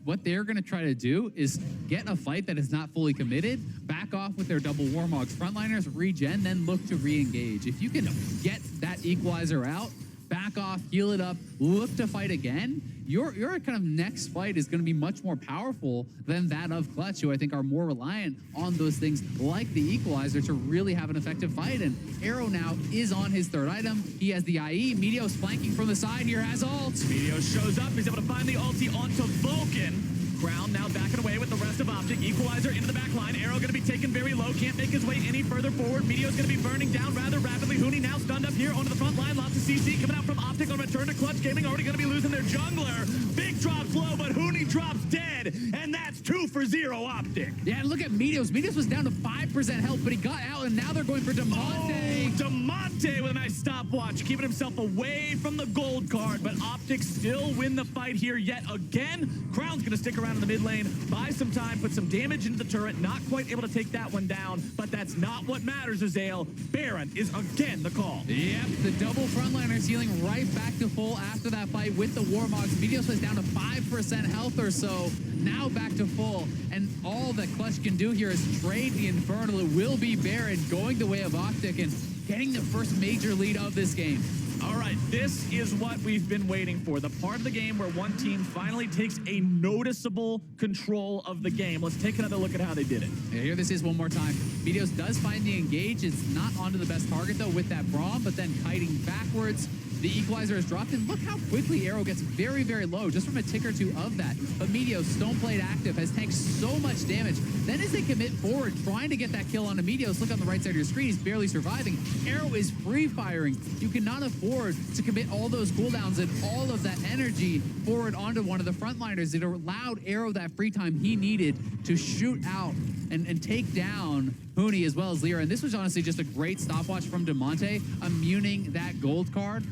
what they're going to try to do is get a fight that is not fully committed, back off with their double Warmogs. Frontliners regen, then look to re-engage. If you can get that equalizer out, back off, heal it up, look to fight again, your kind of next fight is going to be much more powerful than that of Clutch, who I think are more reliant on those things like the equalizer to really have an effective fight. And Arrow now is on his 3rd item. He has the IE. Meteos flanking from the side here, has ult. Meteos shows up. He's able to find the ulti onto Vulcan. Crown now backing away with the rest of OpTic. Equalizer into the back line. Arrow going to be taken very low. Can't make his way any further forward. Meteos going to be burning down rather rapidly. Huni now stunned up here onto the front line. Lots of CC coming out from OpTic on return to Clutch Gaming. Already going to be losing their jungler. Big drops low, but Huni drops dead. And that's 2-0 OpTic. Yeah, and look at Meteos. Meteos was down to 5% health, but he got out, and now they're going for DeMonte. DeMonte with a nice stopwatch, keeping himself away from the gold card, but OpTic still win the fight here yet again. Crown's going to stick around around in the mid lane, buy some time, put some damage into the turret, not quite able to take that one down, but that's not what matters, Azael. Baron is again the call. Yep, the double frontliners healing right back to full after that fight with the Warmogs. Meteos was down to 5% health or so, now back to full, and all that Clutch can do here is trade the Infernal. It will be Baron going the way of OpTic and getting the first major lead of this game. All right, this is what we've been waiting for. The part of the game where one team finally takes a noticeable control of the game. Let's take another look at how they did it. Yeah, here this is one more time. Meteos does find the engage. It's not onto the best target, though, with that Braum, but then kiting backwards. The equalizer is dropped, and look how quickly Arrow gets very, very low, just from a tick or two of that. But Meteos, Stoneblade active, has tanked so much damage. Then as they commit forward, trying to get that kill onto Meteos, look on the right side of your screen, he's barely surviving. Arrow is free-firing. You cannot afford to commit all those cooldowns and all of that energy forward onto one of the frontliners. It allowed Arrow that free time he needed to shoot out and take down Huni as well as Lyra. And this was honestly just a great stopwatch from Demonte, immuning that gold card,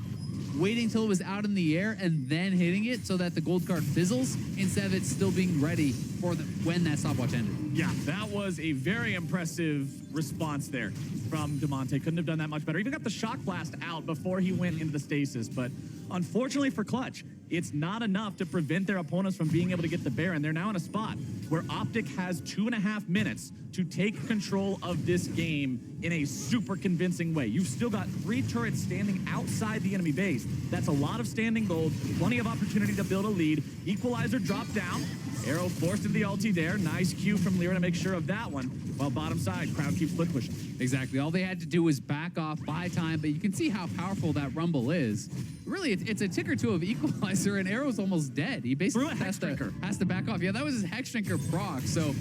waiting till it was out in the air and then hitting it so that the gold card fizzles instead of it still being ready for when that stopwatch ended. Yeah, that was a very impressive response there from Demonte. Couldn't have done that much better. Even got the shock blast out before he went into the stasis, but unfortunately for Clutch, it's not enough to prevent their opponents from being able to get the Baron. They're now in a spot where OpTic has 2.5 minutes to take control of this game in a super convincing way. You've still got 3 turrets standing outside the enemy base. That's a lot of standing gold, plenty of opportunity to build a lead. Equalizer dropped down. Arrow forced into the ulti there. Nice cue from Lyra to make sure of that one. While bottom side, crowd keeps split pushing. Exactly. All they had to do was back off, buy time, but you can see how powerful that Rumble is. Really, it's a tick or two of equalizer, and Arrow's almost dead. He basically has to back off. Yeah, that was his Hex Drinker proc, so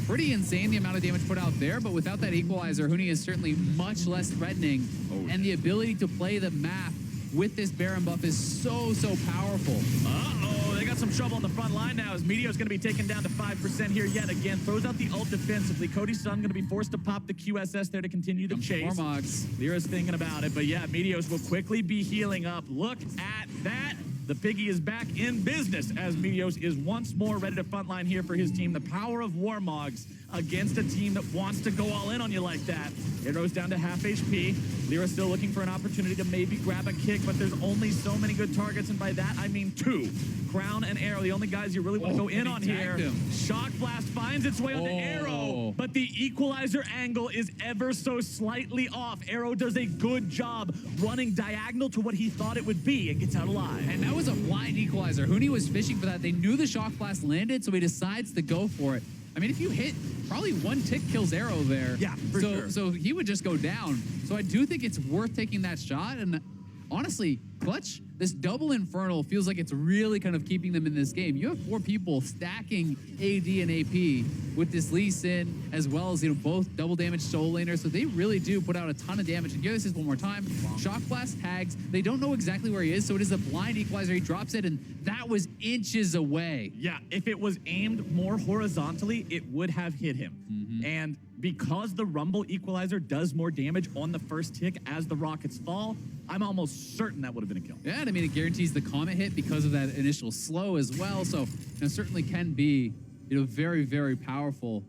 pretty insane the amount of damage put out there, but without that equalizer, Huni is certainly much less threatening, and the ability to play the map with this Baron buff is so powerful. Uh-oh, they got some trouble on the front line now as Meteo's going to be taken down to 5% here yet again. Throws out the ult defensively. Cody Sun going to be forced to pop the QSS there to continue the chase. Warmogs. Lyra's thinking about it, but yeah, Meteos will quickly be healing up. Look at that. The Piggy is back in business as Meteos is once more ready to frontline here for his team. The power of Warmogs against a team that wants to go all in on you like that. Arrow's down to half HP. Lyra still looking for an opportunity to maybe grab a kick, but there's only so many good targets, and by that I mean 2. Crown and Arrow, the only guys you really want to go in on here. Shock Blast finds its way onto Arrow, but the equalizer angle is ever so slightly off. Arrow does a good job running diagonal to what he thought it would be and gets out alive. And that was a blind equalizer. Huni was fishing for that. They knew the Shock Blast landed, so he decides to go for it. I mean, if you hit, probably 1 tick kills Arrow there. Yeah, for sure. So he would just go down. So I do think it's worth taking that shot. And honestly, Clutch, this double Infernal feels like it's really kind of keeping them in this game. You have 4 people stacking AD and AP with this Lee Sin, as well as, both double damage soul laners. So they really do put out a ton of damage. And give this one more time. Shock Blast tags. They don't know exactly where he is, so it is a blind equalizer. He drops it, and that was inches away. Yeah, if it was aimed more horizontally, it would have hit him. And because the Rumble equalizer does more damage on the first tick as the rockets fall, I'm almost certain that would have been a kill. Yeah, and I mean, it guarantees the Comet hit because of that initial slow as well. So it certainly can be, very, very powerful.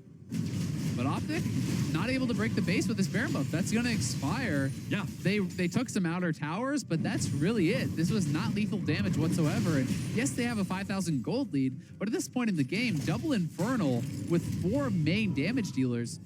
But OpTic, not able to break the base with this Baron buff. That's going to expire. Yeah. They took some outer towers, but that's really it. This was not lethal damage whatsoever. And yes, they have a 5,000 gold lead, but at this point in the game, double Infernal with 4 main damage dealers,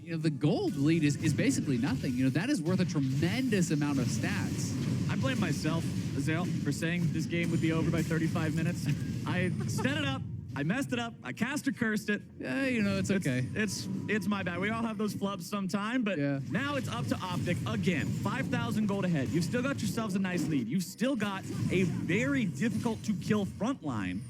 the gold lead is basically nothing. That is worth a tremendous amount of stats. I blame myself, Azael, for saying this game would be over by 35 minutes. I set it up. I messed it up. I cast or cursed it. Yeah, it's okay. It's my bad. We all have those flubs sometime, but now it's up to OpTic again. 5,000 gold ahead. You've still got yourselves a nice lead. You've still got a very difficult to kill front line.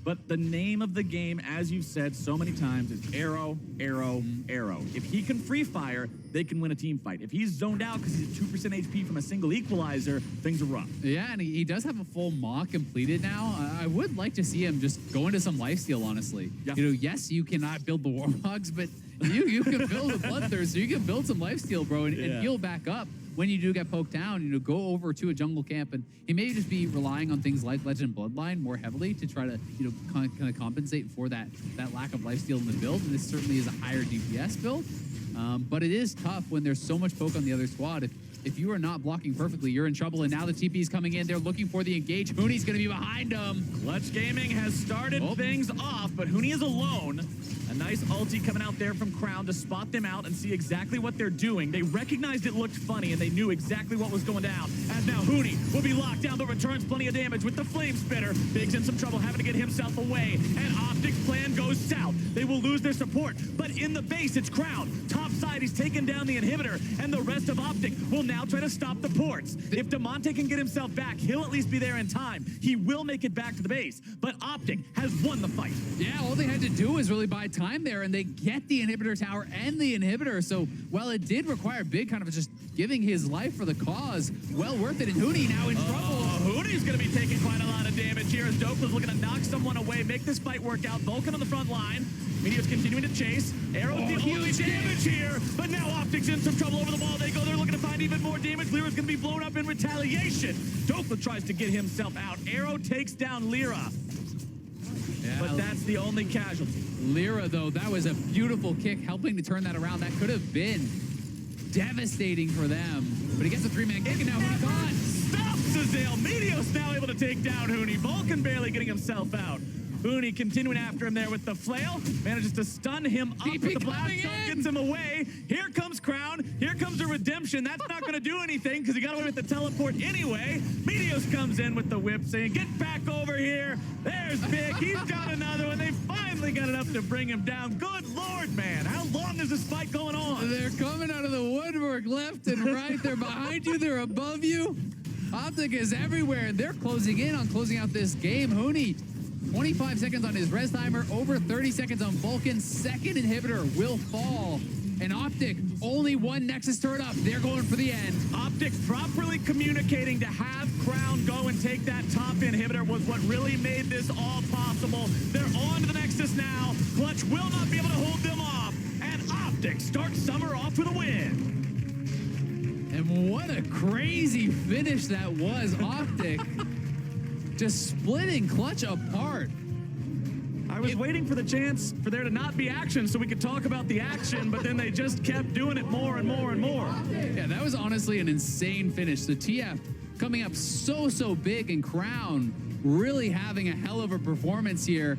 But the name of the game, as you've said so many times, is Arrow, Arrow, Arrow. If he can free fire, they can win a team fight. If he's zoned out because he's at 2% HP from a single equalizer, things are rough. Yeah, and he does have a full maw completed now. I would like to see him just go into some lifesteal, honestly. Yeah. You know, yes, you cannot build the Warhogs, but you can build a Bloodthirster. You can build some lifesteal, bro, and heal back up when you do get poked down. You know, go over to a jungle camp, and he may just be relying on things like Legend Bloodline more heavily to try to, you know, kind of compensate for that lack of lifesteal in the build. And this certainly is a higher DPS build. But it is tough when there's so much poke on the other squad. If you are not blocking perfectly, you're in trouble. And now the TP is coming in. They're looking for the engage. Hooney's going to be behind him. Clutch Gaming has started things off, but Hooney is alone. A nice ulti coming out there from Crown to spot them out and see exactly what they're doing. They recognized it looked funny, and they knew exactly what was going down. As now Hooney will be locked down, but returns plenty of damage with the Flame Spitter. Big's in some trouble, having to get himself away. And OpTic's plan goes south. They will lose their support, but in the base, it's Crown. Top side, he's taken down the inhibitor, and the rest of OpTic will now try to stop the ports. If Damonte can get himself back, he'll at least be there in time. He will make it back to the base, but OpTic has won the fight. Yeah, all they had to do was really buy time there, and they get the inhibitor tower and the inhibitor. So while it did require Big kind of just giving his life for the cause, well worth it. And Hooney now in trouble. Hooney's going to be taking quite a lot of damage here as Dope was looking to knock someone away, make this fight work out. Vulcan on the front line. Meteor's continuing to chase. Arrow with the only damage here, but now OpTic's in some trouble over the wall. They go, they're looking to find even more damage. Lyra's going to be blown up in retaliation. Dope tries to get himself out. Arrow takes down Lyra. Yeah, But that's the only casualty. Lyra, though, that was a beautiful kick, helping to turn that around. That could have been devastating for them. But he gets a three-man kick, and now Hooney gone. Stops Azale. Meteor's now able to take down Hooney. Vulcan barely getting himself out. Hooney continuing after him there with the flail. Manages to stun him up TP with the blast coming zone, in. gets him away. Here comes Crown. Here comes the redemption. That's not going to do anything because he got away with the teleport anyway. Meteos comes in with the whip saying, get back over here. There's Big. He's got another one. They finally got enough to bring him down. Good Lord, man. How long is this fight going on? They're coming out of the woodwork left and right. They're behind you. They're above you. OpTic is everywhere, and they're closing in on closing out this game. Hooney, 25 seconds on his res timer, over 30 seconds on Vulcan. Second inhibitor will fall. And OpTic, only one Nexus turret up. They're going for the end. OpTic properly communicating to have Crown go and take that top inhibitor was what really made this all possible. They're on to the Nexus now. Clutch will not be able to hold them off. And OpTic starts summer off with a win. And what a crazy finish that was. OpTic just splitting Clutch apart. I was waiting for the chance for there to not be action so we could talk about the action, but then they just kept doing it more and more and more. Yeah, that was honestly an insane finish. The TF coming up so big, and Crown really having a hell of a performance here.